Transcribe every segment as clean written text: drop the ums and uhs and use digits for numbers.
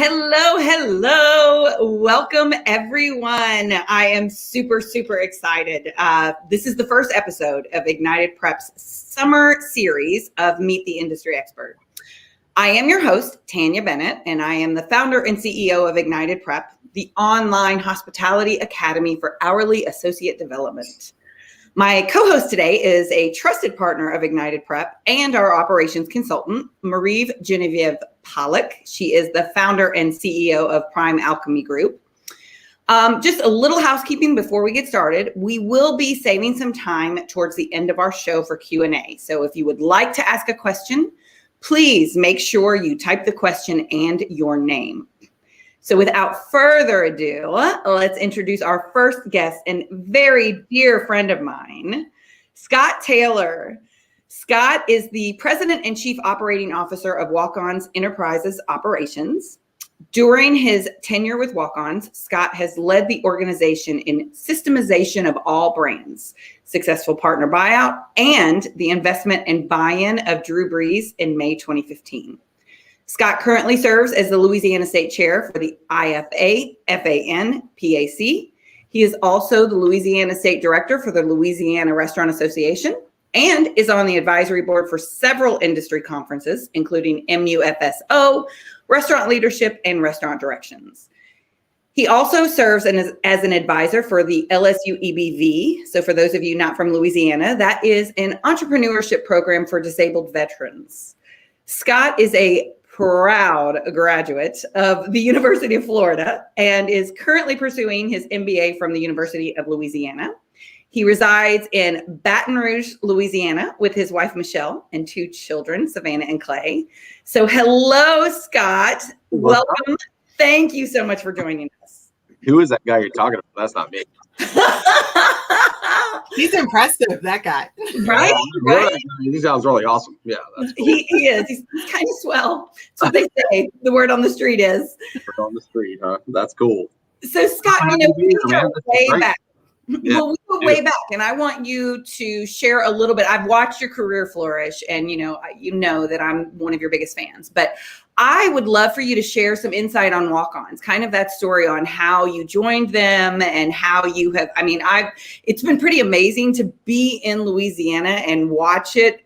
Hello. Welcome, everyone. I am super excited. This is the first episode of Ignited Prep's summer series of Meet the Industry Expert. I am your host, Tanya Bennett, and I am the founder and CEO of Ignited Prep, the online hospitality academy for hourly associate development. My co-host today is a trusted partner of Ignited Prep and our operations consultant, Marie Genevieve Pollock. She is the founder and CEO of Prime Alchemy Group. Just a little housekeeping before we get started. We will be saving some time towards the end of our show for Q&A. So if you would like to ask a question, please make sure you type the question and your name. So without further ado, let's introduce our first guest and very dear friend of mine, Scott Taylor. Scott is the President and Chief Operating Officer of Walk-On's Enterprises Operations. During his tenure with Walk-On's, Scott has led the organization in systemization of all brands, successful partner buyout, and the investment and buy-in of Drew Brees in May 2015. Scott currently serves as the Louisiana State Chair for the IFA, FAN, PAC. He is also the Louisiana State Director for the Louisiana Restaurant Association and is on the advisory board for several industry conferences, including MUFSO, Restaurant Leadership, and Restaurant Directions. He also serves as an advisor for the LSU EBV. So for those of you not from Louisiana, that is an entrepreneurship program for disabled veterans. Scott is a proud graduate of the University of Florida and is currently pursuing his MBA from the University of Louisiana. He resides in Baton Rouge, Louisiana, with his wife, Michelle, and two children, Savannah and Clay. So hello, Scott. Welcome. Thank you so much for joining us. Who is that guy you're talking about? That's not me. He's impressive, that guy. Right? Yeah, right. He sounds really awesome. Yeah, that's cool. He is. He's kind of swell. That's what they say. The word on the street is. Word on the street, huh? That's cool. So, Scott, we go way back. Yeah. Well, we go way back, and I want you to share a little bit. I've watched your career flourish, and you know that I'm one of your biggest fans. But I would love for you to share some insight on Walk-Ons, kind of that story on how you joined them and how you have. I mean, it's been pretty amazing to be in Louisiana and watch it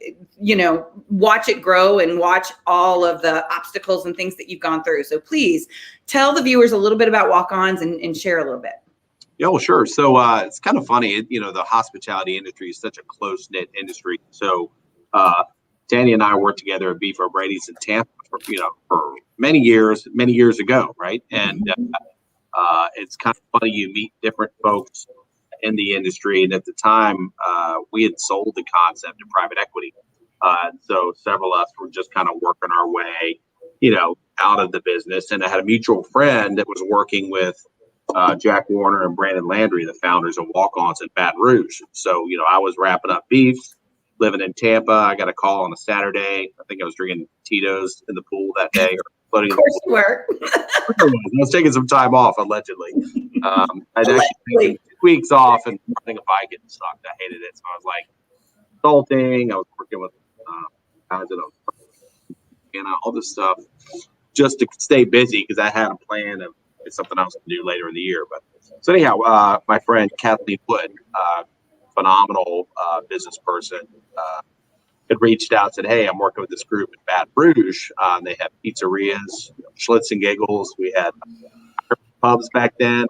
grow and watch all of the obstacles and things that you've gone through. So please tell the viewers a little bit about Walk-Ons and share a little bit. Yeah, well, sure. So it's kind of funny, the hospitality industry is such a close-knit industry. So Tanya and I worked together at Brady's in Tampa for many years ago, right? And it's kind of funny, you meet different folks in the industry. And at the time, we had sold the concept to private equity. So several of us were just kind of working our way, out of the business. And I had a mutual friend that was working with Jack Warner and Brandon Landry, the founders of Walk-Ons in Baton Rouge. So, I was wrapping up beef, living in Tampa. I got a call on a Saturday. I think I was drinking Tito's in the pool that day. Or floating of course you were. I was taking some time off, allegedly. I'd actually taken 2 weeks off and running a bike and sucked. I hated it. So I was like consulting. I was working with guys at all this stuff just to stay busy because I had a plan of it's something I was going to do later in the year. But so anyhow, my friend Kathleen Wood, phenomenal business person, had reached out, said, "Hey, I'm working with this group in Baton Rouge. They have pizzerias, Schlitz and Giggles. We had pubs back then.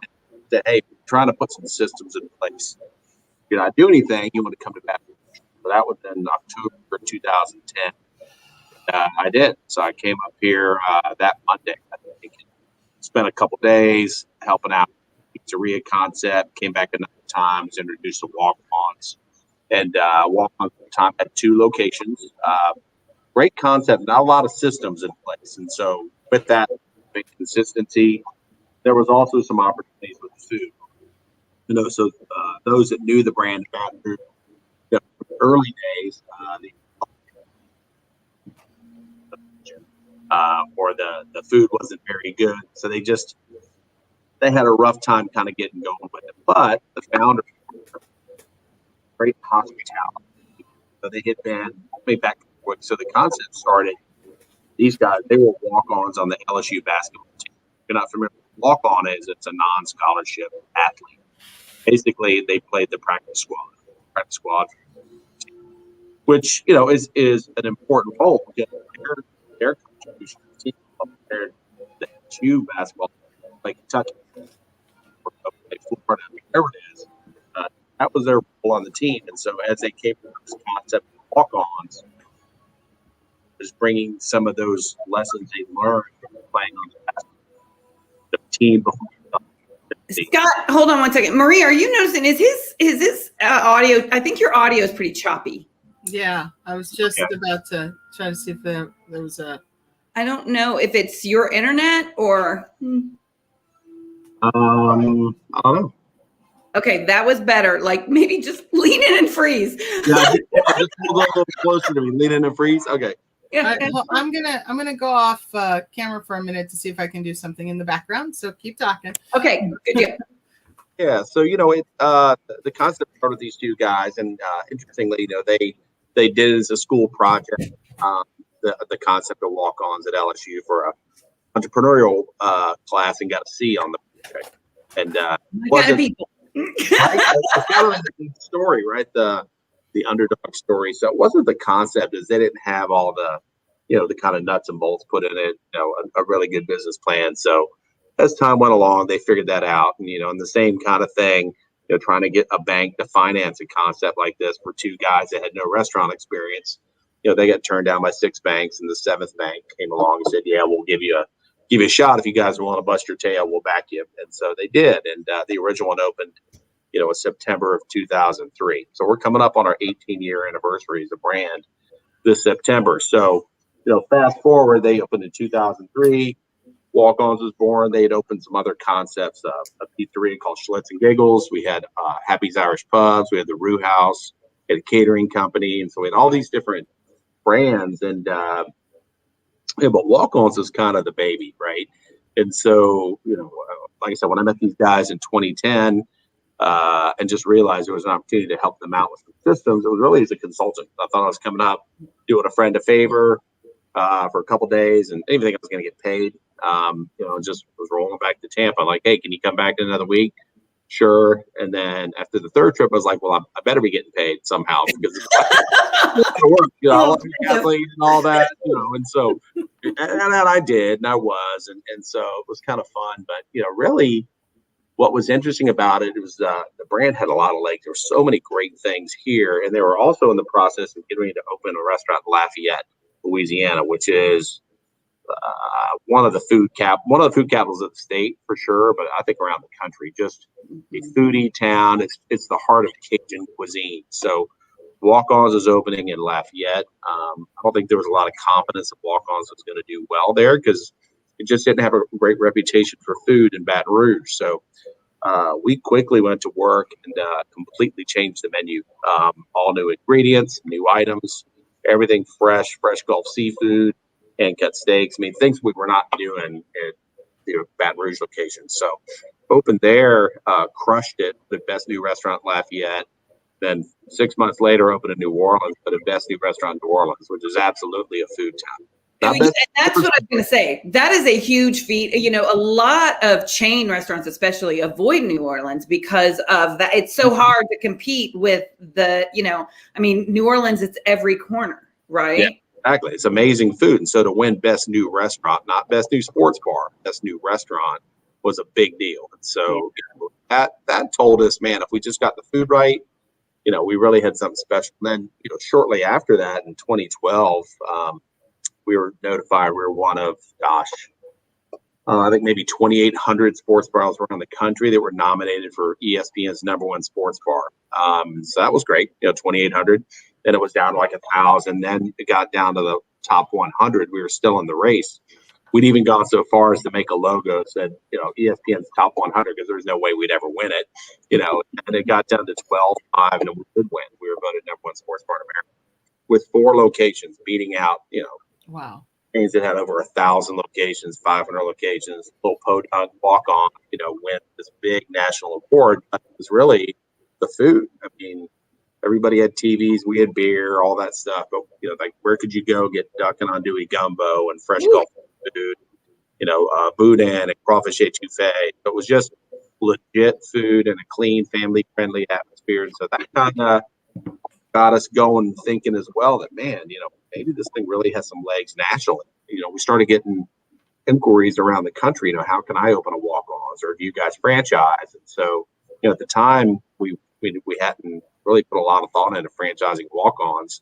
Said, hey, we're trying to put some systems in place. If you're not doing anything, you want to come to Baton Rouge." So that was in October 2010. I did. So I came up here that Monday, I think. Spent a couple days helping out pizzeria concept, came back another time, was introduced to Walk-Ons. And Walk-Ons at the time had 2 locations. Great concept, not a lot of systems in place. And so with that big consistency, there was also some opportunities with the food. So those that knew the brand Baton Rouge, from the early days, or the food wasn't very good. So they had a rough time kind of getting going with it. But the founders were great hospitality. So they had been way back and forth. So the concept started, these guys, they were walk-ons on the LSU basketball team. you're not familiar with walk-on is, it's a non-scholarship athlete. Basically, they played the practice squad, which is an important role because their contribution to the team compared to LSU basketball, like Kentucky, or like Florida, whatever it is, that was their role on the team. And so as they came to this concept of walk-ons, was bringing some of those lessons they learned from playing on the team before. Scott, hold on one second. Marie, are you noticing? Is his audio? I think your audio is pretty choppy. Yeah, I was just about to try to see if there was a. I don't know if it's your internet or. I don't know. Okay, that was better. Like maybe just lean in and freeze. Yeah, just hold a little closer to me. Lean in and freeze. Okay. Yeah. Well, I'm gonna go off camera for a minute to see if I can do something in the background. So keep talking. Okay, good deal. Yeah. So the concept started with these two guys, and interestingly, they did it as a school project. The concept of walk-ons at LSU for a entrepreneurial class, and got a C on the project. And kind of people. It's kind of a story, right? The underdog story. So it wasn't the concept, is they didn't have all the kind of nuts and bolts put in it, a really good business plan. So as time went along, they figured that out. And, and the same kind of thing, trying to get a bank to finance a concept like this for two guys that had no restaurant experience, they got turned down by 6 banks, and the 7th bank came along and said, yeah, we'll give you a shot. If you guys want to bust your tail, we'll back you. And so they did. And the original one opened, in September of 2003. So we're coming up on our 18-year anniversary as a brand this September. So, fast forward, they opened in 2003. Walk-Ons was born. They had opened some other concepts, a pizzeria called Schlitz and Giggles. We had Happy's Irish Pubs. We had the Rue House. We had a catering company. And so we had all these different brands. And but Walk-Ons is kind of the baby, right? And so, like I said, when I met these guys in 2010, and just realized there was an opportunity to help them out with some systems, it was really as a consultant. I thought I was coming up, doing a friend a favor for a couple days, and didn't even think I was going to get paid. Just was rolling back to Tampa. Like, hey, can you come back in another week? Sure. And then after the 3rd trip, I was like, well, I better be getting paid somehow because it's work. I love your athlete and all that. And so, and I did, and I was, and so it was kind of fun. But really, what was interesting about it was the brand had a lot of legs. There were so many great things here, and they were also in the process of getting ready to open a restaurant in Lafayette, Louisiana, which is one of the food capitals of the state for sure, but I think around the country. Just a foodie town. It's the heart of Cajun cuisine. So Walk-Ons is opening in Lafayette. I don't think there was a lot of confidence that Walk-Ons was going to do well there because it just didn't have a great reputation for food in Baton Rouge. So we quickly went to work and completely changed the menu. All new ingredients, new items, everything fresh Gulf seafood, and cut steaks. I mean, things we were not doing at the Baton Rouge location. So opened there, crushed it, the best new restaurant in Lafayette. Then 6 months later, opened in New Orleans, but the best new restaurant in New Orleans, which is absolutely a food town. And that's what I was going to say. That is a huge feat. A lot of chain restaurants, especially, avoid New Orleans because of that. It's so hard to compete with New Orleans, it's every corner, right? Yeah, exactly. It's amazing food. And so to win best new restaurant, not best new sports bar, best new restaurant was a big deal. And so that told us, man, if we just got the food right, we really had something special. And then, shortly after that in 2012, we were notified we were one of, I think maybe 2,800 sports bars around the country that were nominated for ESPN's #1 sports bar. So that was great, 2,800. Then it was down to like 1,000. Then it got down to the top 100. We were still in the race. We'd even gone so far as to make a logo that said, ESPN's top 100 because there's no way we'd ever win it, and it got down to 12.5 and we did win. We were voted #1 sports bar in America with 4 locations, beating out, Wow. Chains that had over 1,000 locations, 500 locations. Little Podunk Walk-On, win this big national award. But it was really the food. I mean, everybody had TVs, we had beer, all that stuff. But like, where could you go get duck and andouille gumbo and fresh Gulf food? boudin and crawfish etouffee. It was just legit food and a clean, family-friendly atmosphere. And so that kind of got us going, thinking as well that, man, maybe this thing really has some legs nationally. We started getting inquiries around the country, how can I open a walk-ons, or do you guys franchise? And so, at the time, we hadn't really put a lot of thought into franchising walk-ons.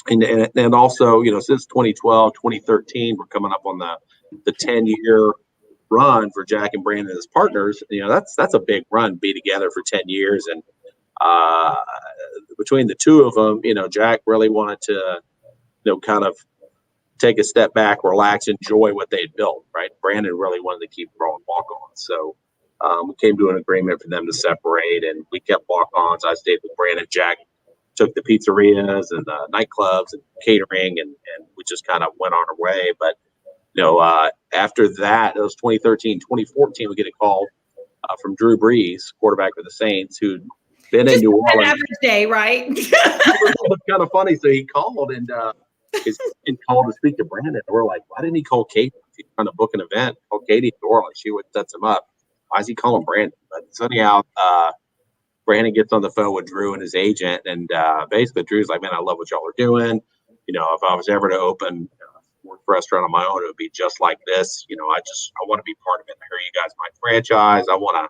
And also, since 2012, 2013, we're coming up on the 10-year run for Jack and Brandon as partners. That's a big run, be together for 10 years. And between the two of them, Jack really wanted to, kind of take a step back, relax, enjoy what they'd built, right? Brandon really wanted to keep growing walk-ons. So we came to an agreement for them to separate, and we kept walk-ons. I stayed with Brandon. Jack took the pizzerias and the nightclubs and catering, and we just kind of went on our way. But, after that, it was 2013, 2014, we get a call from Drew Brees, quarterback for the Saints, who'd been in New Orleans. An average day, right? It was kind of funny. So he called and called to speak to Brandon. And we're like, why didn't he call Katie? If he's trying to book an event, call Katie in New Orleans. She would set him up. Why is he calling Brandon? But so anyhow, Brandon gets on the phone with Drew and his agent, and basically Drew's like, man, I love what y'all are doing. If I was ever to open a restaurant on my own, it would be just like this. I want to be part of it. I hear you guys might franchise. I want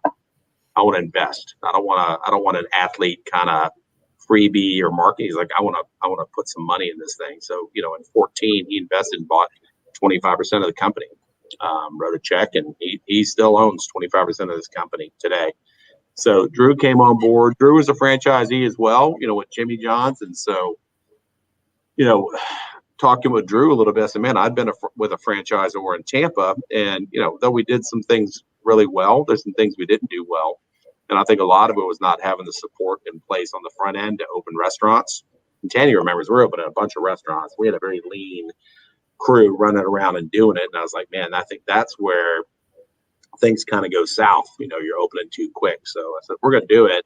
to invest. I don't want an athlete kind of freebie or marketing. He's like, I want to put some money in this thing. So, in 2014, he invested and bought 25% of the company, wrote a check, and he still owns 25% of this company today. So Drew came on board. Drew was a franchisee as well, with Jimmy John's. And so, talking with Drew a little bit, I said, man, I'd been with a franchisor in Tampa. And, though we did some things really well, there's some things we didn't do well. And I think a lot of it was not having the support in place on the front end to open restaurants. And Tanny remembers we're opening a bunch of restaurants. We had a very lean crew running around and doing it. And I was like, man, I think that's where things kind of go south. You're opening too quick. So I said, if we're going to do it,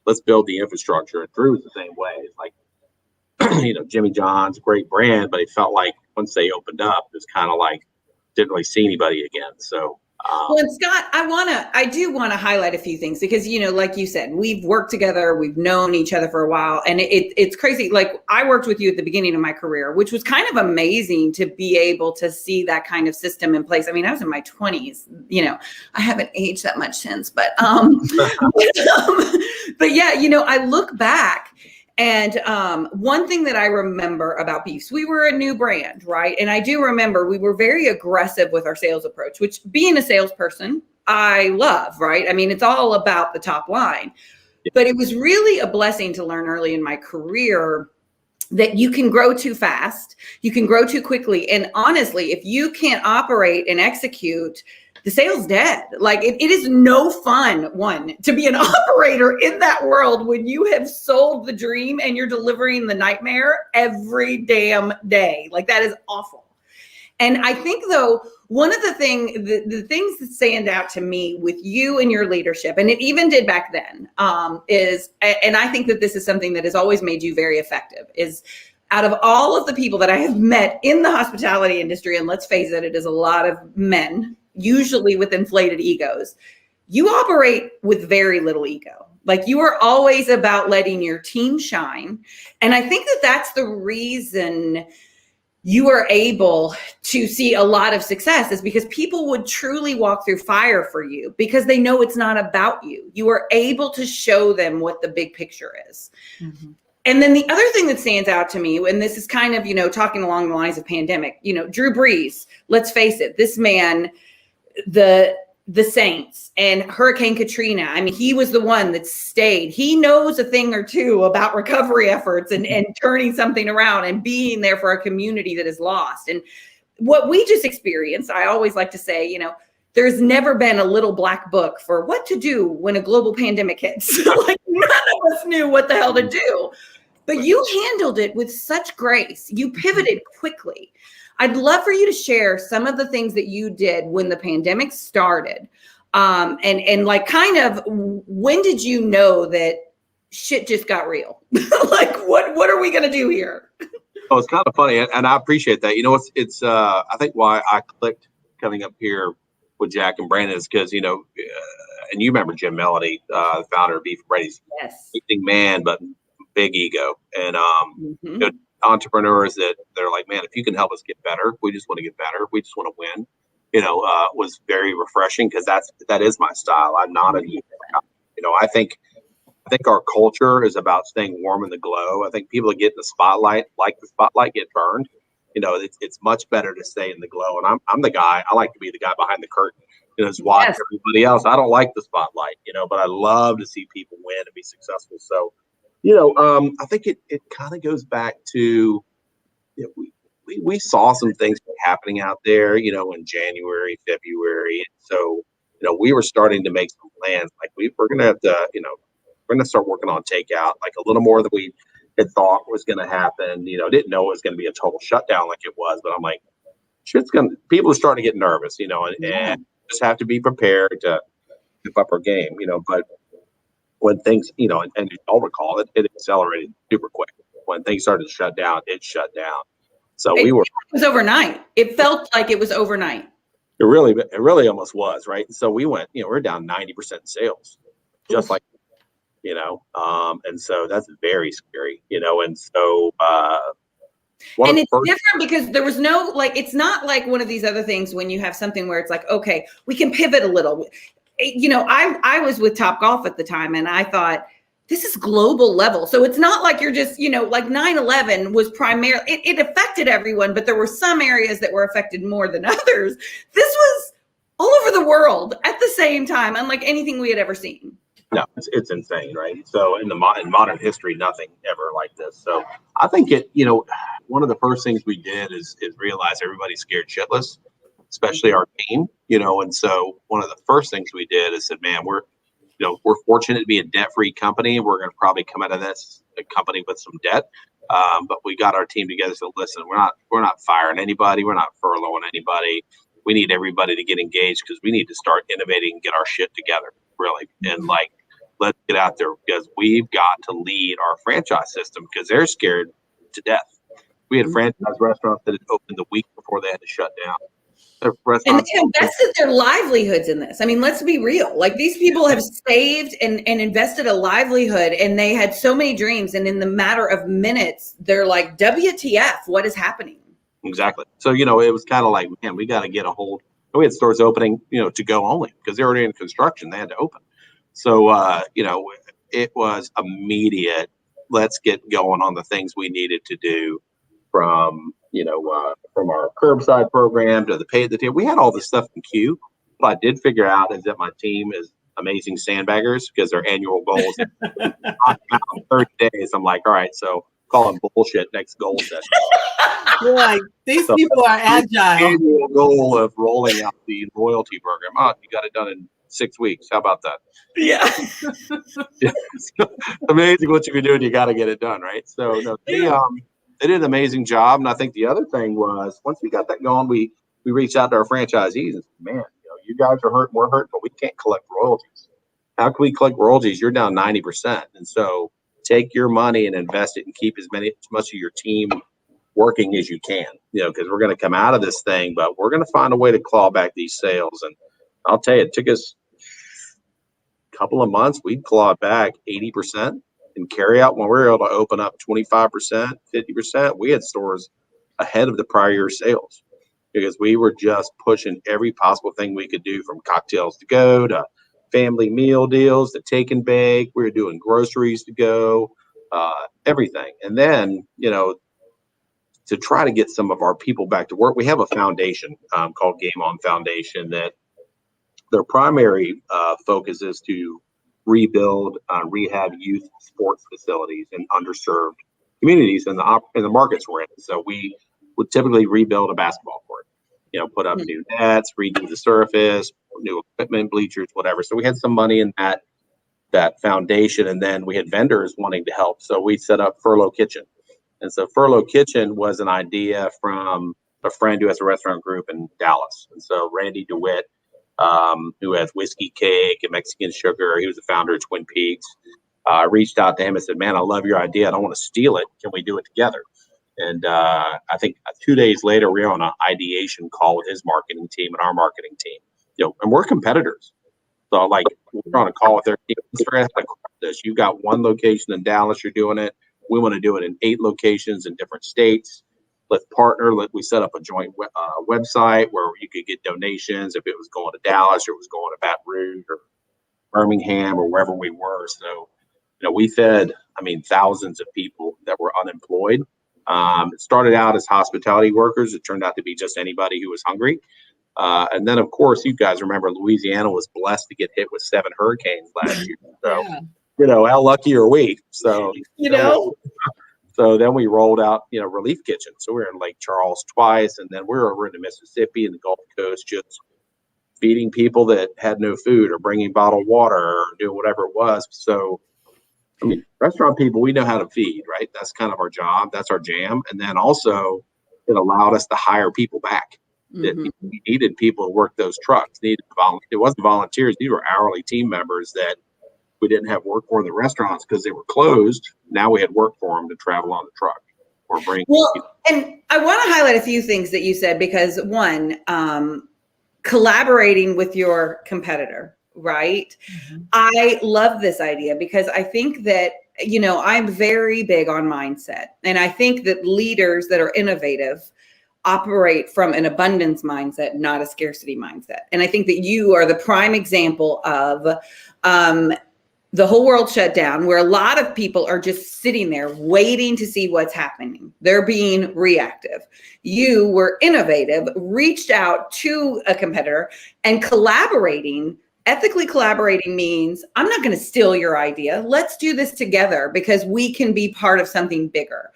let's build the infrastructure. And Drew's the same way. It's like, Jimmy John's, great brand, but it felt like once they opened up, it was kind of like didn't really see anybody again. So well, and Scott, I do want to highlight a few things because, like you said, we've worked together, we've known each other for a while, and it's crazy. Like I worked with you at the beginning of my career, which was kind of amazing to be able to see that kind of system in place. I mean, I was in my 20s, I haven't aged that much since, but but yeah, I look back. And one thing that I remember about Beefs, we were a new brand, right? And I do remember we were very aggressive with our sales approach, which being a salesperson, I love, right? I mean, it's all about the top line. But it was really a blessing to learn early in my career that you can grow too fast, you can grow too quickly. And honestly, if you can't operate and execute, the sale's dead. Like it is no fun, to be an operator in that world when you have sold the dream and you're delivering the nightmare every damn day. Like that is awful. And I think though, one of the things that stand out to me with you and your leadership, and it even did back then, is, and I think that this is something that has always made you very effective, is out of all of the people that I have met in the hospitality industry, and let's face it, it is a lot of men, usually with inflated egos, you operate with very little ego. Like you are always about letting your team shine. And I think that that's the reason you are able to see a lot of success, is because people would truly walk through fire for you because they know it's not about you. You are able to show them what the big picture is. Mm-hmm. And then the other thing that stands out to me, and this is kind of, talking along the lines of pandemic, Drew Brees, let's face it, this man, the Saints and Hurricane Katrina. I mean, he was the one that stayed. He knows a thing or two about recovery efforts and turning something around and being there for a community that is lost. And what we just experienced, I always like to say, there's never been a little black book for what to do when a global pandemic hits. Like none of us knew what the hell to do, but you handled it with such grace. You pivoted quickly. I'd love for you to share some of the things that you did when the pandemic started. And like kind of when did you know that shit just got real? Like what are we going to do here? Oh, it's kind of funny, and I appreciate that. You know, it's I think why I clicked coming up here with Jack and Brandon is because, and you remember Jim Melody, the founder of Beef Brady's Yes. amazing man, but big ego. And Mhm. entrepreneurs that they're like, man, if you can help us get better, we just want to get better. We just want to win. Was very refreshing because that is my style. I'm not a, I think our culture is about staying warm in the glow. I think people that get in the spotlight, like the spotlight, get burned. It's much better to stay in the glow. And I'm the guy. I like to be the guy behind the curtain. Just watch everybody else. I don't like the spotlight. But I love to see people win and be successful. So, I think it kind of goes back to we saw some things happening out there. In January, February. So, we were starting to make some plans. Like we're gonna have to, we're going to start working on takeout, like a little more than we had thought was going to happen. Didn't know it was going to be a total shutdown like it was, but I'm like, people are starting to get nervous, and just have to be prepared to step up our game, But when things, and I'll recall it accelerated super quick. When things started to shut down, it shut down. So it was overnight. It felt like it was overnight. It really almost was, right? So we went, we're down 90% sales, just like. And so that's very scary, and so and it's different because there was no, it's not like one of these other things when you have something where it's like, okay, we can pivot a little. I was with Topgolf at the time, and I thought, this is global level. So it's not like you're just, like 9/11 was primarily, it affected everyone, but there were some areas that were affected more than others. This was all over the world at the same time, unlike anything we had ever seen. No, it's insane, right? So in modern history, nothing ever like this. So I think one of the first things we did is realize everybody's scared shitless, especially our team, and so one of the first things we did is said, man, we're fortunate to be a debt-free company. We're going to probably come out of this a company with some debt. But we got our team together. So listen, we're not firing anybody. We're not furloughing anybody. We need everybody to get engaged because we need to start innovating and get our shit together, really. And let's get out there because we've got to lead our franchise system because they're scared to death. We had franchise restaurants that had opened the week before they had to shut down. And they invested their livelihoods in this. I mean, let's be real. Like these people have saved and invested a livelihood, and they had so many dreams. And in the matter of minutes, they're like, WTF, what is happening? Exactly. So, it was kind of like, man, we got to get a hold. We had stores opening, to go only because they're already in construction. They had to open. So, it was immediate. Let's get going on the things we needed to do from our curbside program to the pay at the table. We had all this stuff in queue. What I did figure out is that my team is amazing sandbaggers because their annual goals are 30 days. I'm like, all right, so call them bullshit next goal session. You're like, these people are agile. Annual goal of rolling out the loyalty program. Oh, you got it done in 6 weeks. How about that? Yeah. It's amazing what you can do, and you got to get it done, right? So no, they did an amazing job. And I think the other thing was once we got that going, we reached out to our franchisees and said, man, you guys are hurting, we're hurting, but we can't collect royalties. How can we collect royalties? You're down 90%. And so take your money and invest it and keep as much of your team working as you can, because we're going to come out of this thing, but we're going to find a way to claw back these sales. And I'll tell you, it took us a couple of months. We'd claw back 80%. And carry out when we were able to open up 25%, 50%, we had stores ahead of the prior year sales because we were just pushing every possible thing we could do from cocktails to go to family meal deals to take and bake. We were doing groceries to go, everything. And then, to try to get some of our people back to work, we have a foundation called Game On Foundation that their primary focus is to rebuild, rehab youth sports facilities in underserved communities in the markets we're in. So we would typically rebuild a basketball court, put up new nets, redo the surface, new equipment, bleachers, whatever. So we had some money in that foundation, and then we had vendors wanting to help. So we set up Furlough Kitchen. And so Furlough Kitchen was an idea from a friend who has a restaurant group in Dallas. And so Randy DeWitt, who has Whiskey Cake and Mexican Sugar. He was the founder of Twin Peaks. I reached out to him and said, man, I love your idea. I don't want to steal it. Can we do it together? And I think 2 days later, we were on an ideation call with his marketing team and our marketing team. And we're competitors. So like we're on a call with their team. Let's figure out how to craft this. You got one location in Dallas, you're doing it. We want to do it in 8 locations in different states. Let's partner. We set up a joint website where you could get donations if it was going to Dallas or it was going to Baton Rouge or Birmingham or wherever we were. So, we fed, thousands of people that were unemployed. It started out as hospitality workers. It turned out to be just anybody who was hungry. And then, of course, you guys remember Louisiana was blessed to get hit with 7 hurricanes last year. So, how lucky are we? So, So then we rolled out, relief kitchens. So we were in Lake Charles twice, and then we were over in the Mississippi and the Gulf Coast, just feeding people that had no food or bringing bottled water or doing whatever it was. So, restaurant people, we know how to feed, right? That's kind of our job. That's our jam. And then also it allowed us to hire people back. Mm-hmm. We needed people to work those trucks. It wasn't volunteers. These were hourly team members that we didn't have work for in the restaurants because they were closed. Now we had work for them to travel on the truck or bring. Well, and I want to highlight a few things that you said, because one, collaborating with your competitor, right? Mm-hmm. I love this idea because I think that, I'm very big on mindset. And I think that leaders that are innovative operate from an abundance mindset, not a scarcity mindset. And I think that you are the prime example of, the whole world shut down, where a lot of people are just sitting there waiting to see what's happening. They're being reactive. You were innovative, reached out to a competitor and collaborating. Ethically collaborating means I'm not going to steal your idea. Let's do this together because we can be part of something bigger.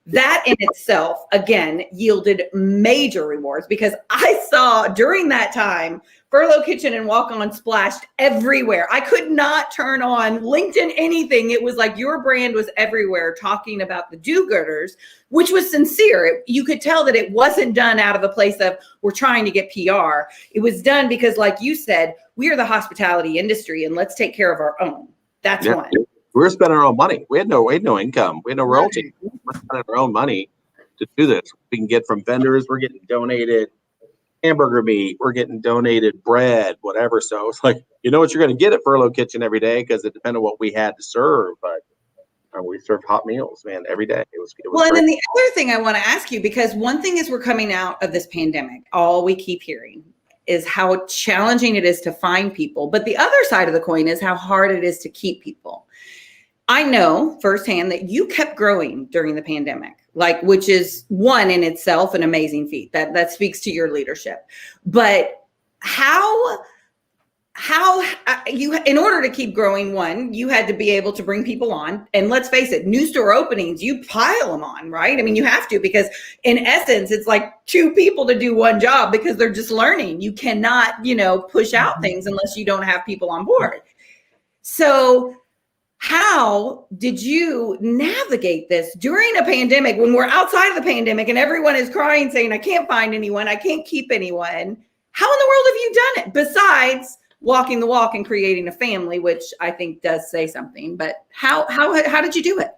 That in itself, again, yielded major rewards, because I saw during that time Furlough Kitchen and Walk On splashed everywhere. I could not turn on LinkedIn, anything. It was like your brand was everywhere talking about the do-gooders, which was sincere. You could tell that it wasn't done out of a place of we're trying to get PR. It was done because, like you said, we are the hospitality industry and let's take care of our own. That's one. We were spending our own money. We had no income. We had no royalty. We're spending our own money to do this. We can get from vendors. We're getting donated hamburger meat. We're getting donated bread, whatever. So it's like, what you're going to get at Furlough Kitchen every day, because it depended on what we had to serve. But we served hot meals, man, every day. It was well, great. And then the other thing I want to ask you, because one thing is we're coming out of this pandemic, all we keep hearing is how challenging it is to find people. But the other side of the coin is how hard it is to keep people. I know firsthand that you kept growing during the pandemic, which is one in itself an amazing feat. That speaks to your leadership. But how you, in order to keep growing, one, you had to be able to bring people on. And let's face it, new store openings, you pile them on, right? You have to, because in essence, it's like 2 people to do one job because they're just learning. You cannot, push out things unless you don't have people on board. So how did you navigate this during a pandemic when we're outside of the pandemic and everyone is crying saying, I can't find anyone, I can't keep anyone? How in the world have you done it besides walking the walk and creating a family, which I think does say something? But how did you do it?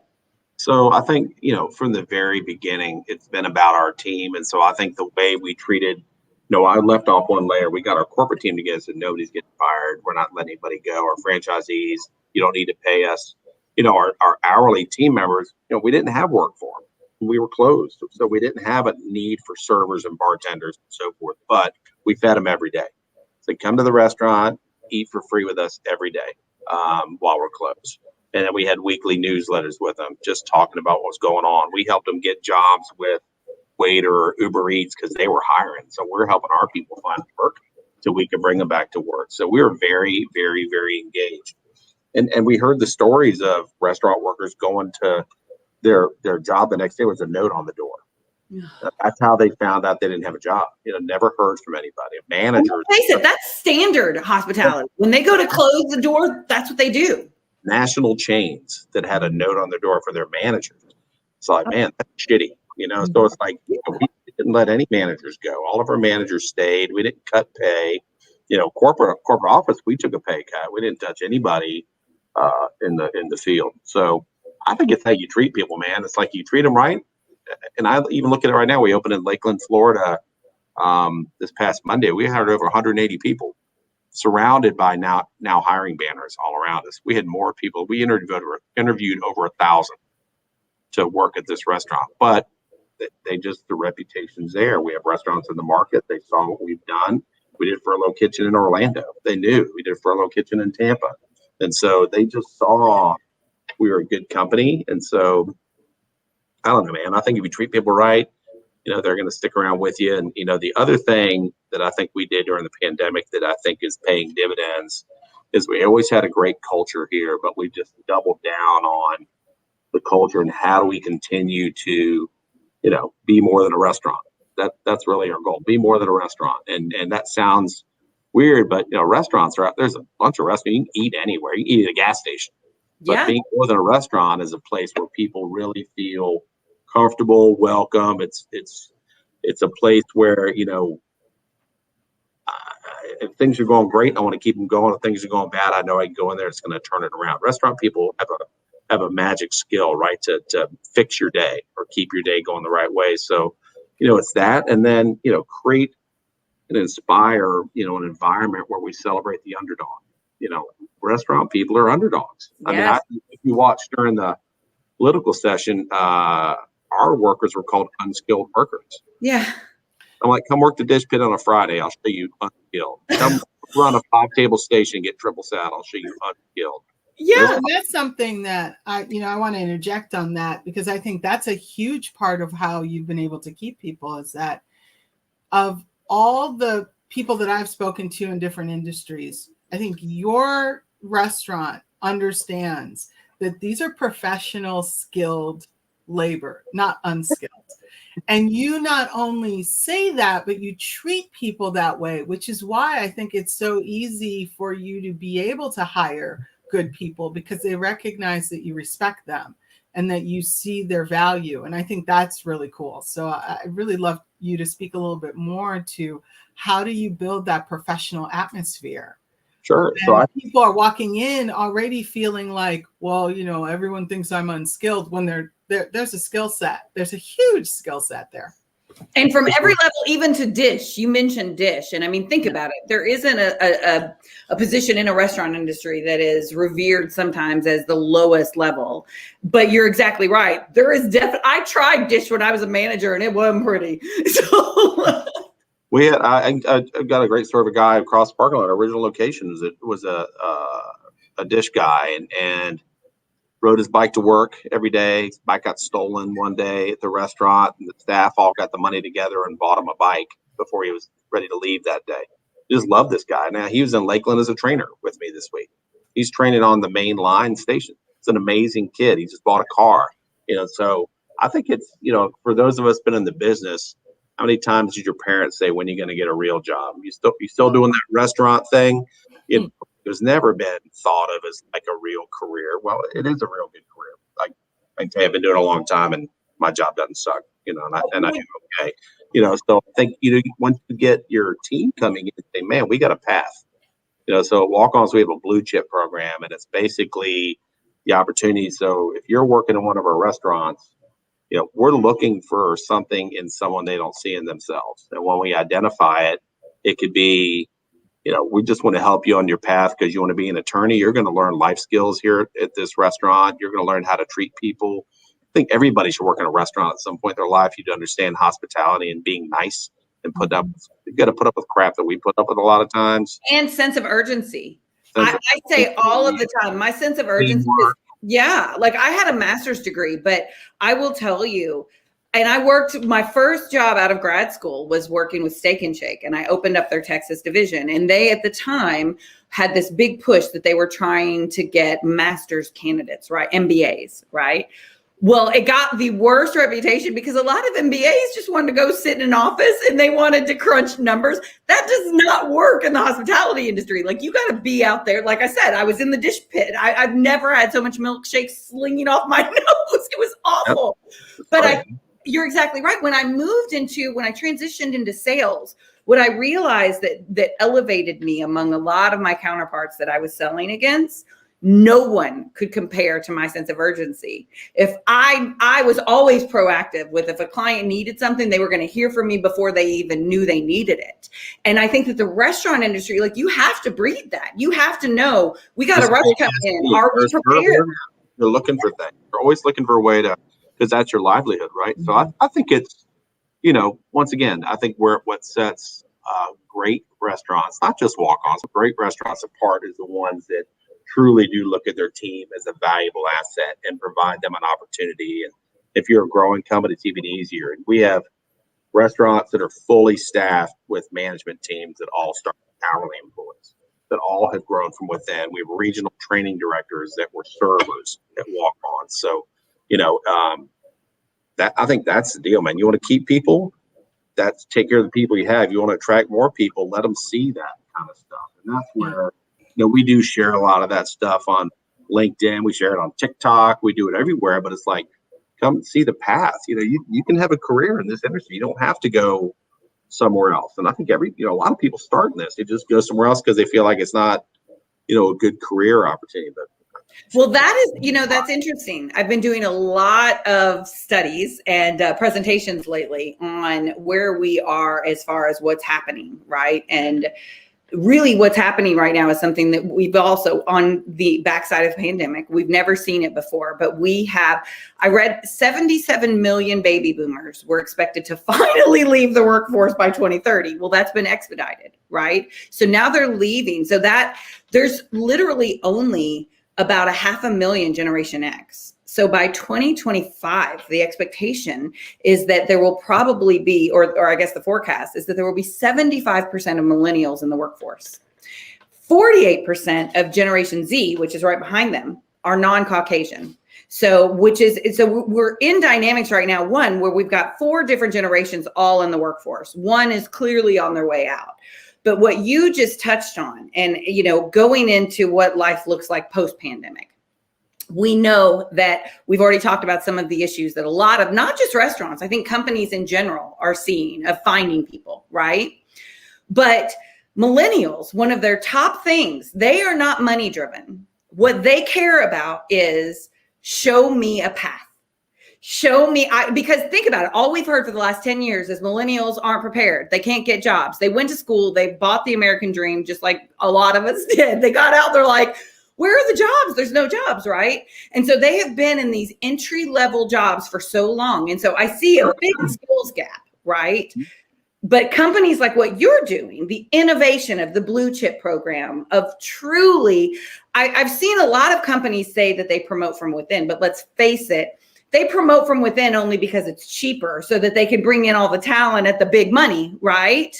So I think, from the very beginning, it's been about our team. And so I think the way we treated, I left off one layer. We got our corporate team together, so nobody's getting fired. We're not letting anybody go. Our franchisees, you don't need to pay us. Our hourly team members, we didn't have work for them. We were closed. So we didn't have a need for servers and bartenders and so forth, but we fed them every day. So come to the restaurant, eat for free with us every day while we're closed. And then we had weekly newsletters with them, just talking about what's going on. We helped them get jobs with Waiter or Uber Eats because they were hiring. So we're helping our people find work so we can bring them back to work. So we were very, very, very engaged. And we heard the stories of restaurant workers going to their job the next day was a note on the door. That's how they found out they didn't have a job. Never heard from anybody. A manager. Face it, that's standard hospitality. When they go to close the door, that's what they do. National chains that had a note on their door for their managers. It's like, man, that's shitty. So it's like, we didn't let any managers go. All of our managers stayed. We didn't cut pay. Corporate office, we took a pay cut. We didn't touch anybody in the field. So I think it's how you treat people, man. It's like you treat them right, and I even look at it right now. We opened in Lakeland, Florida, this past Monday. We had over 180 people, surrounded by now hiring banners all around us. We had more people. We interviewed over 1,000 to work at this restaurant, but they just, the reputation's there. We have restaurants in the market. They saw what we've done. We did Furlough Kitchen in Orlando. They knew. We did Furlough Kitchen in Tampa. And so they just saw we were a good company. And so I don't know, man. I think if you treat people right, they're going to stick around with you. And, the other thing that I think we did during the pandemic that I think is paying dividends is we always had a great culture here, but we just doubled down on the culture and how do we continue to, be more than a restaurant. That's really our goal. Be more than a restaurant. And that sounds weird, but restaurants are out. There's a bunch of restaurants. You can eat anywhere. You can eat at a gas station. But being more than a restaurant is a place where people really feel comfortable, welcome. It's a place where, if things are going great, I want to keep them going. If things are going bad, I know I can go in there. It's going to turn it around. Restaurant people have a magic skill, right, to fix your day or keep your day going the right way. So, it's that, and then create and inspire an environment where we celebrate the underdog. Restaurant people are underdogs. Yes. I mean, if you watch during the political session, our workers were called unskilled workers. Yeah. I'm like, come work the dish pit on a Friday. I'll show you unskilled. Come run a 5-table station, get triple sat. I'll show you unskilled. Yeah. And that's something that I want to interject on that, because I think that's a huge part of how you've been able to keep people, is that of all the people that I've spoken to in different industries, I think your restaurant understands that these are professional, skilled labor, not unskilled. And you not only say that, but you treat people that way, which is why I think it's so easy for you to be able to hire good people, because they recognize that you respect them and that you see their value. And I think that's really cool. So I really love you to speak a little bit more to how do you build that professional atmosphere? Sure. And So people are walking in already feeling like, well, everyone thinks I'm unskilled, when there's a skill set. There's a huge skill set there. And from every level, even to dish, you mentioned dish. And I mean, think about it. There isn't a position in a restaurant industry that is revered sometimes as the lowest level, but you're exactly right. There is definitely, I tried dish when I was a manager and it wasn't pretty. So we had, I got a great story of a guy across the parking lot. Our original location was a dish guy and rode his bike to work every day. His bike got stolen one day at the restaurant, and the staff all got the money together and bought him a bike before he was ready to leave that day. Just love this guy. Now, he was in Lakeland as a trainer with me this week. He's training on the main line station. It's an amazing kid. He just bought a car. So I think it's, for those of us been in the business, how many times did your parents say, when are you going to get a real job? You still doing that restaurant thing? It was never been thought of as like a real career. Well, it is a real good career. Like I can tell you, I've been doing it a long time, and my job doesn't suck. And I do okay. So I think once you get your team coming in and say, man, we got a path. So at Walk-Ons, we have a blue chip program, and it's basically the opportunity. So if you're working in one of our restaurants, we're looking for something in someone they don't see in themselves. And when we identify it, it could be, we just want to help you on your path because you want to be an attorney. You're going to learn life skills here at this restaurant. You're going to learn how to treat people. I think everybody should work in a restaurant at some point in their life. You understand hospitality and being nice and you got to put up with crap that we put up with a lot of times. And sense of urgency. I say all of the time, my sense of urgency is, like I had a master's degree, but I will tell you, and my first job out of grad school was working with Steak and Shake, and I opened up their Texas division. And they, at the time, had this big push that they were trying to get master's candidates, right? MBAs, right? Well, it got the worst reputation because a lot of MBAs just wanted to go sit in an office and they wanted to crunch numbers. That does not work in the hospitality industry. Like, you got to be out there. Like I said, I was in the dish pit. I've never had so much milkshake slinging off my nose. It was awful. Yep. But you're exactly right. When I transitioned into sales, what I realized that elevated me among a lot of my counterparts that I was selling against no one could compare to my sense of urgency. If I was always proactive with, if a client needed something, they were going to hear from me before they even knew they needed it. And I think that the restaurant industry, like, you have to breed that. You have to know, we got a rush coming in. Are we prepared? You're looking for things. You're always looking for a way to, because that's your livelihood, right? So I think it's, once again, I think what sets great restaurants, not just walk-ons, but great restaurants apart, is the ones that truly do look at their team as a valuable asset and provide them an opportunity. And if you're a growing company, it's even easier. And we have restaurants that are fully staffed with management teams that all start with hourly employees, that all have grown from within. We have regional training directors that were servers that walk on. So, that, I think that's the deal, man. You want to keep people, take care of the people you have. You want to attract more people, let them see that kind of stuff. And that's where, we do share a lot of that stuff on LinkedIn. We share it on TikTok. We do it everywhere, but it's like, come see the path. You can have a career in this industry. You don't have to go somewhere else. And I think a lot of people start in this. They just go somewhere else because they feel like it's not, a good career opportunity. But well, that is, that's interesting. I've been doing a lot of studies and presentations lately on where we are as far as what's happening, right? And really what's happening right now is something that we've also, on the backside of the pandemic, we've never seen it before, but I read 77 million baby boomers were expected to finally leave the workforce by 2030. Well, that's been expedited, right? So now they're leaving. So that there's literally only about 500,000 Generation X. So by 2025, the expectation is that there will probably be, or I guess the forecast is that there will be 75% of millennials in the workforce. 48% of Generation Z, which is right behind them, are non-Caucasian. So we're in dynamics right now, one, where we've got 4 different generations all in the workforce. One is clearly on their way out. But what you just touched on, and, going into what life looks like post-pandemic, we know that we've already talked about some of the issues that a lot of, not just restaurants, I think companies in general are seeing, of finding people, right? But millennials, one of their top things, they are not money driven. What they care about is, show me a path. Show me, because think about it. All we've heard for the last 10 years is millennials aren't prepared. They can't get jobs. They went to school. They bought the American dream, just like a lot of us did. They got out. They're like, where are the jobs? There's no jobs, right? And so they have been in these entry-level jobs for so long. And so I see a big skills gap, right? But companies like what you're doing, the innovation of the blue chip program, of truly, I've seen a lot of companies say that they promote from within, but let's face it, they promote from within only because it's cheaper, so that they can bring in all the talent at the big money, right?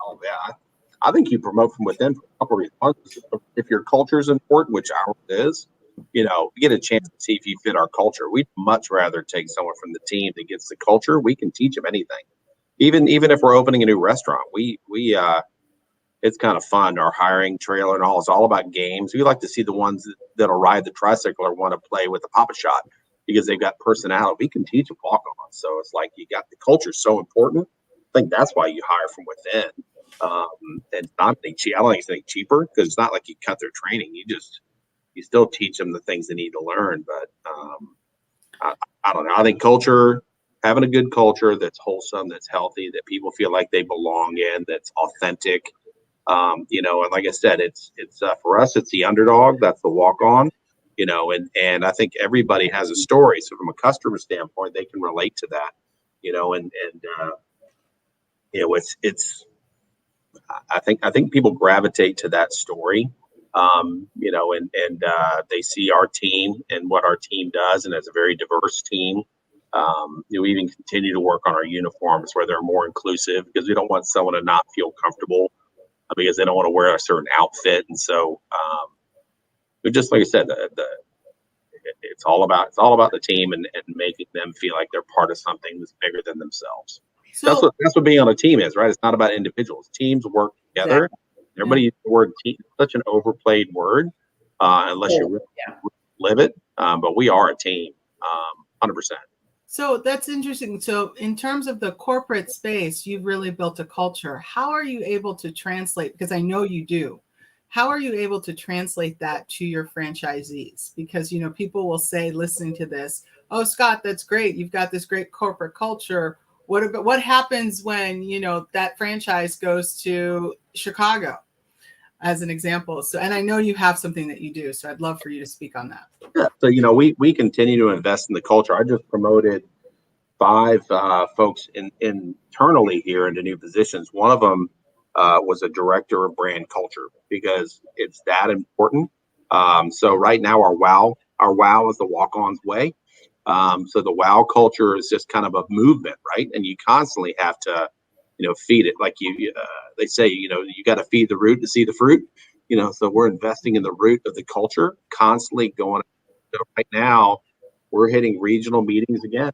Oh, yeah. I think you promote from within for a couple of reasons. If your culture is important, which ours is, you get a chance to see if you fit our culture. We'd much rather take someone from the team that gets the culture. We can teach them anything. Even if we're opening a new restaurant, we it's kind of fun. Our hiring trailer and all is all about games. We like to see the ones that'll ride the tricycle or want to play with the Papa Shot because they've got personality. We can teach them walk-on. So it's like, the culture is so important. I think that's why you hire from within. And not cheap. I don't think it's anything cheaper, because it's not like you cut their training. You still teach them the things they need to learn. But I don't know. I think having a good culture that's wholesome, that's healthy, that people feel like they belong in, that's authentic. And like I said, it's for us, it's the underdog. That's the walk on. And I think everybody has a story. So from a customer standpoint, they can relate to that. It's. I think people gravitate to that story, and they see our team and what our team does, and it's a very diverse team. We even continue to work on our uniforms where they're more inclusive, because we don't want someone to not feel comfortable because they don't want to wear a certain outfit. And so, just like I said, it's all about the team and making them feel like they're part of something that's bigger than themselves. So that's what being on a team is, right? It's not about individuals. Teams work together. Exactly. Everybody uses the word team. It's such an overplayed word, unless you really live it. But we are a team, 100%. So that's interesting. So in terms of the corporate space, you've really built a culture. How are you able to translate? Because I know you do. how are you able to translate that to your franchisees? Because, people will say, listening to this, oh, Scott, that's great. You've got this great corporate culture. What happens when, that franchise goes to Chicago, as an example? So, and I know you have something that you do, so I'd love for you to speak on that. Yeah. So, we continue to invest in the culture. I just promoted 5 folks internally here into new positions. One of them was a director of brand culture, because it's that important. So right now our wow is the walk-on's way. So the wow culture is just kind of a movement, right? And you constantly have to, feed it. Like they say, you got to feed the root to see the fruit. So we're investing in the root of the culture, constantly going. So right now, we're hitting regional meetings again.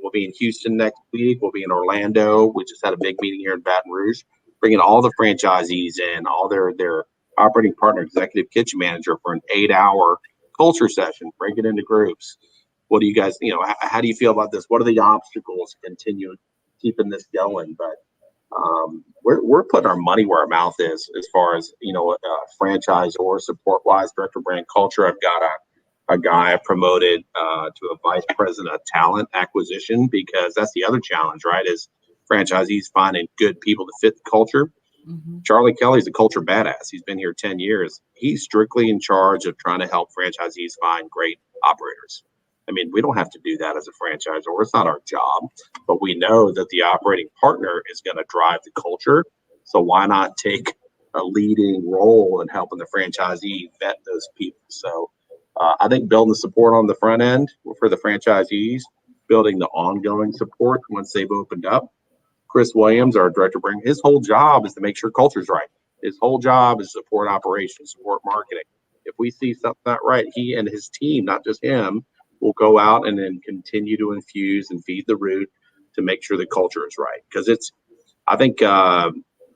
We'll be in Houston next week. We'll be in Orlando. We just had a big meeting here in Baton Rouge, bringing all the franchisees in, all their operating partner, executive kitchen manager, for an 8-hour culture session, break it into groups. What do you guys, how do you feel about this? What are the obstacles to continue keeping this going? But we're putting our money where our mouth is, as far as, franchise or support wise, director of brand culture. I've got a guy I promoted to a vice president of talent acquisition, because that's the other challenge, right? Is franchisees finding good people to fit the culture. Mm-hmm. Charlie Kelly's a culture badass. He's been here 10 years. He's strictly in charge of trying to help franchisees find great operators. I mean, we don't have to do that as a franchisor. It's not our job, but we know that the operating partner is going to drive the culture. So why not take a leading role in helping the franchisee vet those people? So I think building the support on the front end for the franchisees, building the ongoing support once they've opened up. Chris Williams, our director of brand, his whole job is to make sure culture's right. His whole job is support operations, support marketing. If we see something not right, he and his team, not just him, will go out and then continue to infuse and feed the root to make sure the culture is right. Because I think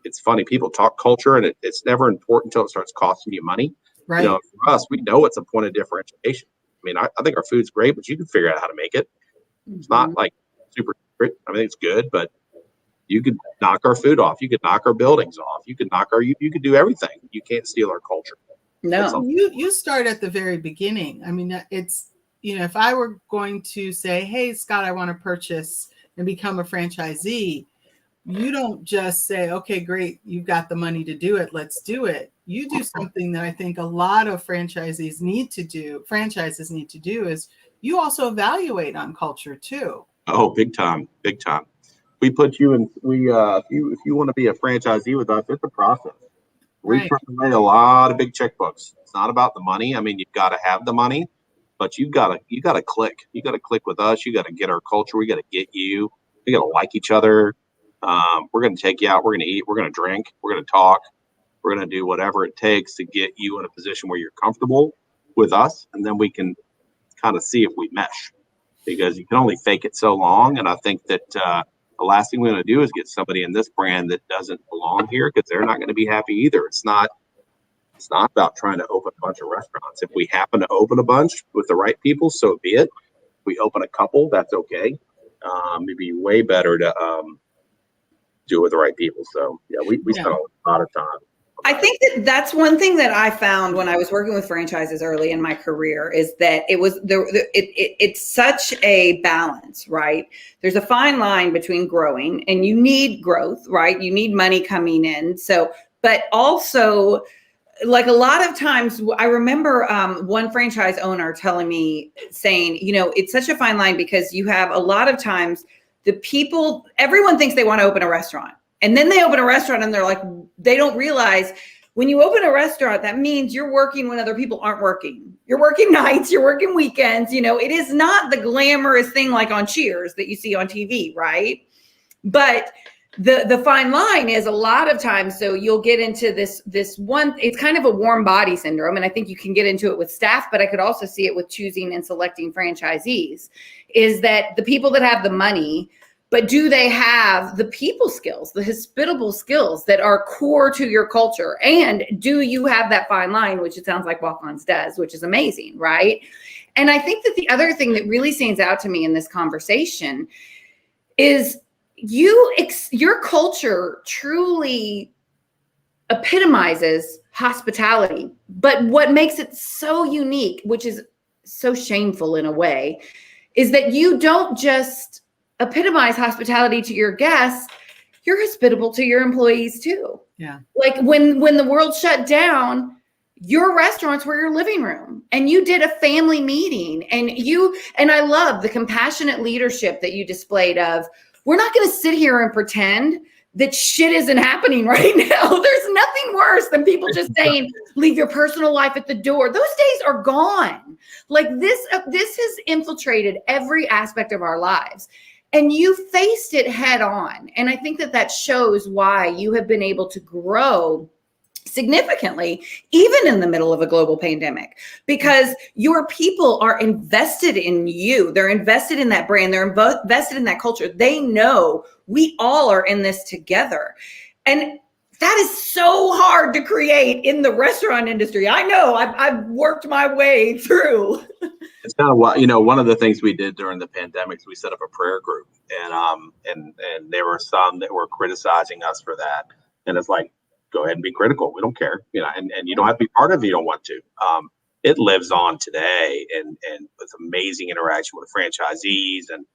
it's funny, people talk culture and it's never important until it starts costing you money. Right. For us, we know it's a point of differentiation. I mean, I think our food's great, but you can figure out how to make it. It's not like super secret. I mean, it's good, but you could knock our food off. You could knock our buildings off. You could you could do everything. You can't steal our culture. No. You start at the very beginning. I mean, it's, if I were going to say, hey, Scott, I want to purchase and become a franchisee, you don't just say, okay, great, you've got the money to do it, let's do it. You do something that I think a lot of franchises need to do, is you also evaluate on culture too. Oh, big time. We put you in, if you want to be a franchisee with us, it's a process. We turn away a lot of big checkbooks. It's not about the money. I mean, you've got to have the money, but you got to click. You got to click with us. You got to get our culture. We got to get you. We got to like each other. We're going to take you out. We're going to eat. We're going to drink. We're going to talk. We're going to do whatever it takes to get you in a position where you're comfortable with us. And then we can kind of see if we mesh, because you can only fake it so long. And I think that the last thing we're going to do is get somebody in this brand that doesn't belong here, because they're not going to be happy either. It's not about trying to open a bunch of restaurants. If we happen to open a bunch with the right people, so be it. If we open a couple, that's okay. It'd be way better to do it with the right people. So yeah, we spent a lot of time. I think that's one thing that I found when I was working with franchises early in my career, is that it's such a balance, right? There's a fine line between growing, and you need growth, right? You need money coming in. So, but also, like, a lot of times, I remember one franchise owner telling me, saying, it's such a fine line, because you have a lot of times everyone thinks they want to open a restaurant. And then they open a restaurant and they're like, they don't realize when you open a restaurant, that means you're working when other people aren't working. You're working nights, you're working weekends. It is not the glamorous thing like on Cheers that you see on TV, right? But the fine line is a lot of times, so you'll get into this one, it's kind of a warm body syndrome. And I think you can get into it with staff, but I could also see it with choosing and selecting franchisees, is that the people that have the money, but do they have the people skills, the hospitable skills that are core to your culture? And do you have that fine line, which it sounds like Walk-Ons does, which is amazing, right? And I think that the other thing that really stands out to me in this conversation is your culture truly epitomizes hospitality. But what makes it so unique, which is so shameful in a way, is that you don't just epitomize hospitality to your guests, you're hospitable to your employees too. Yeah. Like when the world shut down, your restaurants were your living room, and you did a family meeting, and I love the compassionate leadership that you displayed of, we're not going to sit here and pretend that shit isn't happening right now. There's nothing worse than people just saying, leave your personal life at the door. Those days are gone. Like this has infiltrated every aspect of our lives. And you faced it head on. And I think that shows why you have been able to grow significantly, even in the middle of a global pandemic, because your people are invested in you. They're invested in that brand. They're invested in that culture. They know we all are in this together. And that is so hard to create in the restaurant industry. I know I've worked my way through. It's kind of what, one of the things we did during the pandemic is we set up a prayer group, and there were some that were criticizing us for that. And it's like, go ahead and be critical. We don't care, and you don't have to be part of it if you don't want to. It lives on today, and with amazing interaction with franchisees, and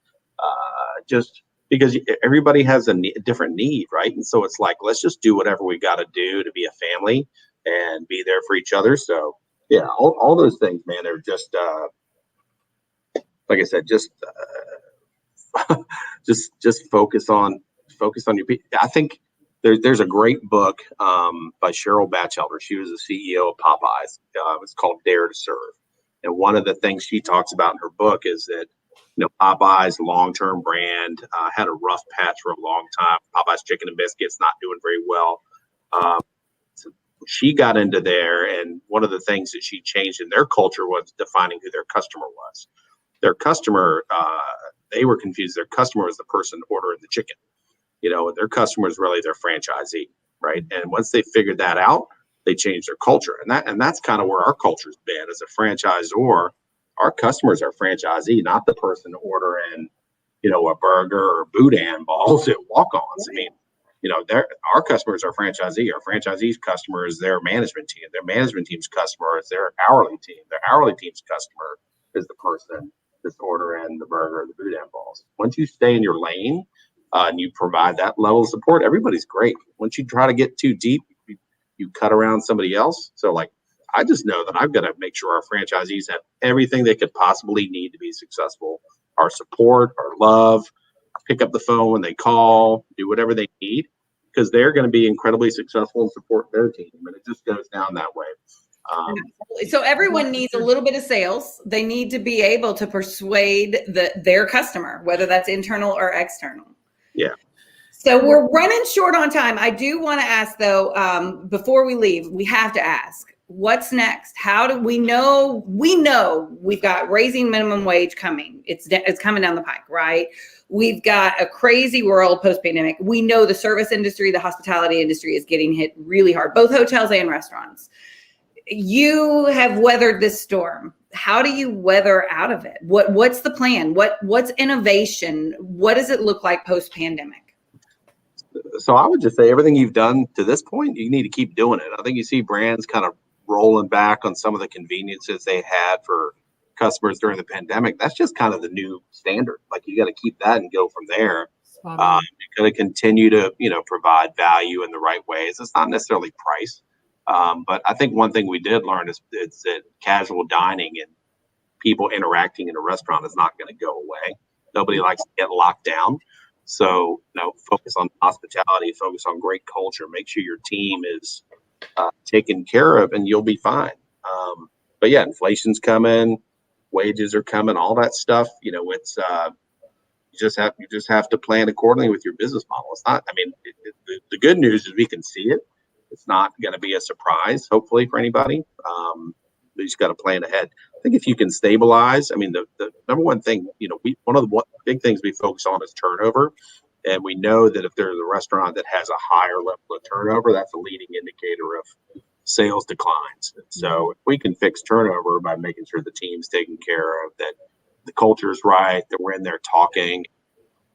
just because everybody has a different need, right? And so it's like, let's just do whatever we got to do to be a family and be there for each other. So yeah, all those things, man, are just like I said, just focus on your people. I think there's a great book by Cheryl Batchelder. She was the CEO of Popeyes. It's called Dare to Serve. And one of the things she talks about in her book is that, Popeyes long-term brand had a rough patch for a long time. Popeyes chicken and biscuits not doing very well. So she got into there, and one of the things that she changed in their culture was defining who their customer was. Their customer, they were confused. Their customer was the person ordering the chicken. Their customer is really their franchisee, right? And once they figured that out, they changed their culture. And that's kind of where our culture's been as a franchisor. Our customers are franchisee, not the person ordering, a burger or boudin balls at walk-ons. I mean, our customers are franchisee. Our franchisee's customer is their management team. Their management team's customer is their hourly team. Their hourly team's customer is the person that's ordering the burger or the boudin balls. Once you stay in your lane, and you provide that level of support, everybody's great. Once you try to get too deep, you cut around somebody else. So like, I just know that I've got to make sure our franchisees have everything they could possibly need to be successful. Our support, our love, pick up the phone when they call, do whatever they need, because they're going to be incredibly successful and support their team. And it just goes down that way. So everyone needs a little bit of sales. They need to be able to persuade their customer, whether that's internal or external. Yeah. So we're running short on time. I do want to ask, though, before we leave, we have to ask, what's next? How do we know? We know we've got raising minimum wage coming. It's coming down the pike, right? We've got a crazy world post-pandemic. We know the service industry, the hospitality industry is getting hit really hard, both hotels and restaurants. You have weathered this storm. How do you weather out of it? What's the plan? What's innovation? What does it look like post-pandemic? So I would just say everything you've done to this point, you need to keep doing it. I think you see brands kind of rolling back on some of the conveniences they had for customers during the pandemic. That's just kind of the new standard. Like, you got to keep that and go from there. You got to continue to, provide value in the right ways. It's not necessarily price. But I think one thing we did learn is that casual dining and people interacting in a restaurant is not going to go away. Nobody likes to get locked down. So, focus on hospitality, focus on great culture, make sure your team is taken care of, and you'll be fine. But yeah, inflation's coming, wages are coming, all that stuff. It's you just have to plan accordingly with your business model. It's not. I mean, the good news is we can see it. It's not going to be a surprise, hopefully, for anybody. You just got to plan ahead. I think if you can stabilize, I mean, the number one thing, one of the big things we focus on is turnover. And we know that if there's a restaurant that has a higher level of turnover, that's a leading indicator of sales declines. So if we can fix turnover by making sure the team's taken care of, that the culture is right, that we're in there talking,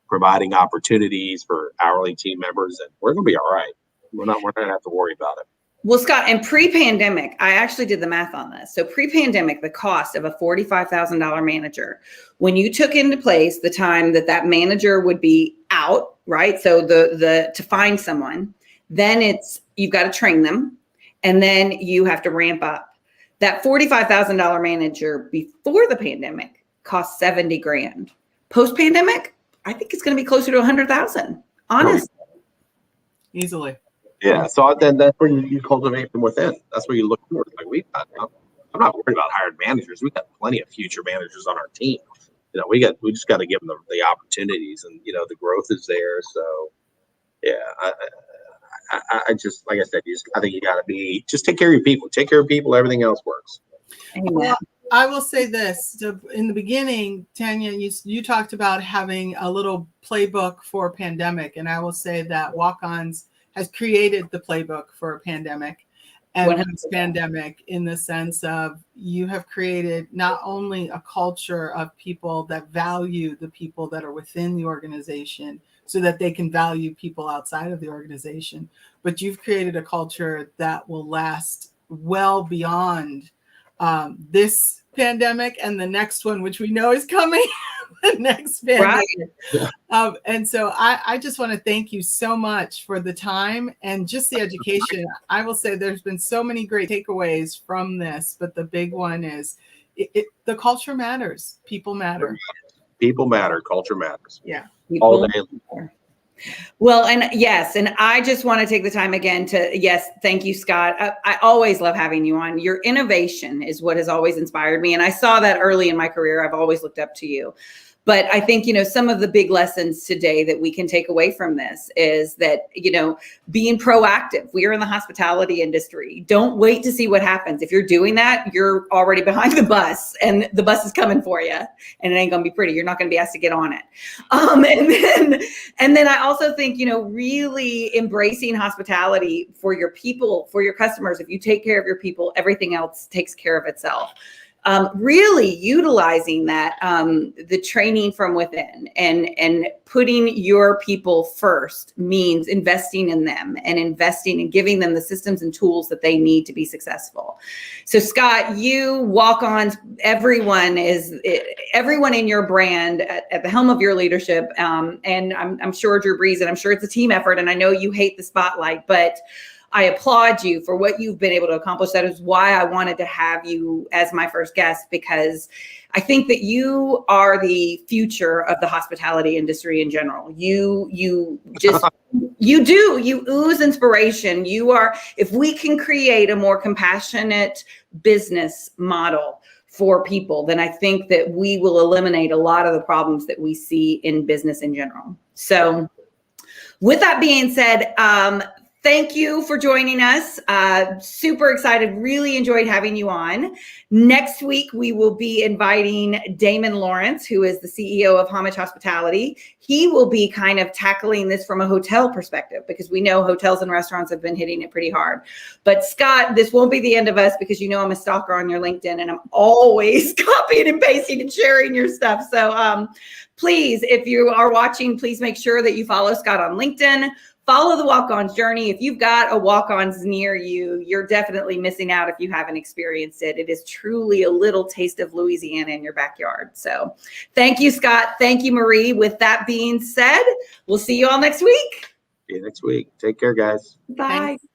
providing opportunities for hourly team members, and we're going to be all right. We're not going to have to worry about it. Well, Scott, and pre-pandemic, I actually did the math on this. So pre-pandemic, the cost of a $45,000 manager, when you took into place the time that manager would be out, right? So to find someone, then you've got to train them, and then you have to ramp up. That $45,000 manager before the pandemic cost $70,000. Post-pandemic, I think it's going to be closer to $100,000. Honestly, easily. Yeah, so then that's where you cultivate from within. That's where you look forward. Like I'm not worried about hired managers. We've got plenty of future managers on our team. We just got to give them the opportunities, and the growth is there. So yeah, I just, like I said, I think you got to just take care of your people. Take care of people. Everything else works. Well, I will say this. So in the beginning, Tanya, you talked about having a little playbook for a pandemic, and I will say that Walk-Ons has created the playbook for a pandemic and post-pandemic, in the sense of you have created not only a culture of people that value the people that are within the organization so that they can value people outside of the organization, but you've created a culture that will last well beyond this pandemic and the next one, which we know is coming. The next pandemic. Right. And so I just want to thank you so much for the time and just the education. I will say there's been so many great takeaways from this, but the big one is the culture matters. People matter. People matter. Culture matters. Yeah. All day. Well, and yes, and I just want to take the time again thank you, Scott. I always love having you on. Your innovation is what has always inspired me. And I saw that early in my career. I've always looked up to you. But I think, some of the big lessons today that we can take away from this is that, being proactive. We are in the hospitality industry. Don't wait to see what happens. If you're doing that, you're already behind the bus, and the bus is coming for you, and it ain't going to be pretty. You're not going to be asked to get on it. And then I also think, really embracing hospitality for your people, for your customers. If you take care of your people, everything else takes care of itself. Really utilizing that, the training from within and putting your people first means investing in them and investing and giving them the systems and tools that they need to be successful. So Scott, you Walk-Ons, everyone in your brand at the helm of your leadership. And I'm sure Drew Brees, and I'm sure it's a team effort, and I know you hate the spotlight, but I applaud you for what you've been able to accomplish. That is why I wanted to have you as my first guest, because I think that you are the future of the hospitality industry in general. You ooze inspiration. If we can create a more compassionate business model for people, then I think that we will eliminate a lot of the problems that we see in business in general. So with that being said, thank you for joining us. Super excited. Really enjoyed having you on. Next week, we will be inviting Damon Lawrence, who is the CEO of Homage Hospitality. He will be kind of tackling this from a hotel perspective, because we know hotels and restaurants have been hitting it pretty hard. But Scott, this won't be the end of us, because I'm a stalker on your LinkedIn, and I'm always copying and pasting and sharing your stuff. So please, if you are watching, please make sure that you follow Scott on LinkedIn. Follow the Walk-Ons journey. If you've got a Walk-Ons near you, you're definitely missing out if you haven't experienced it. It is truly a little taste of Louisiana in your backyard. So thank you, Scott. Thank you, Marie. With that being said, we'll see you all next week. See you next week. Take care, guys. Bye. Thanks.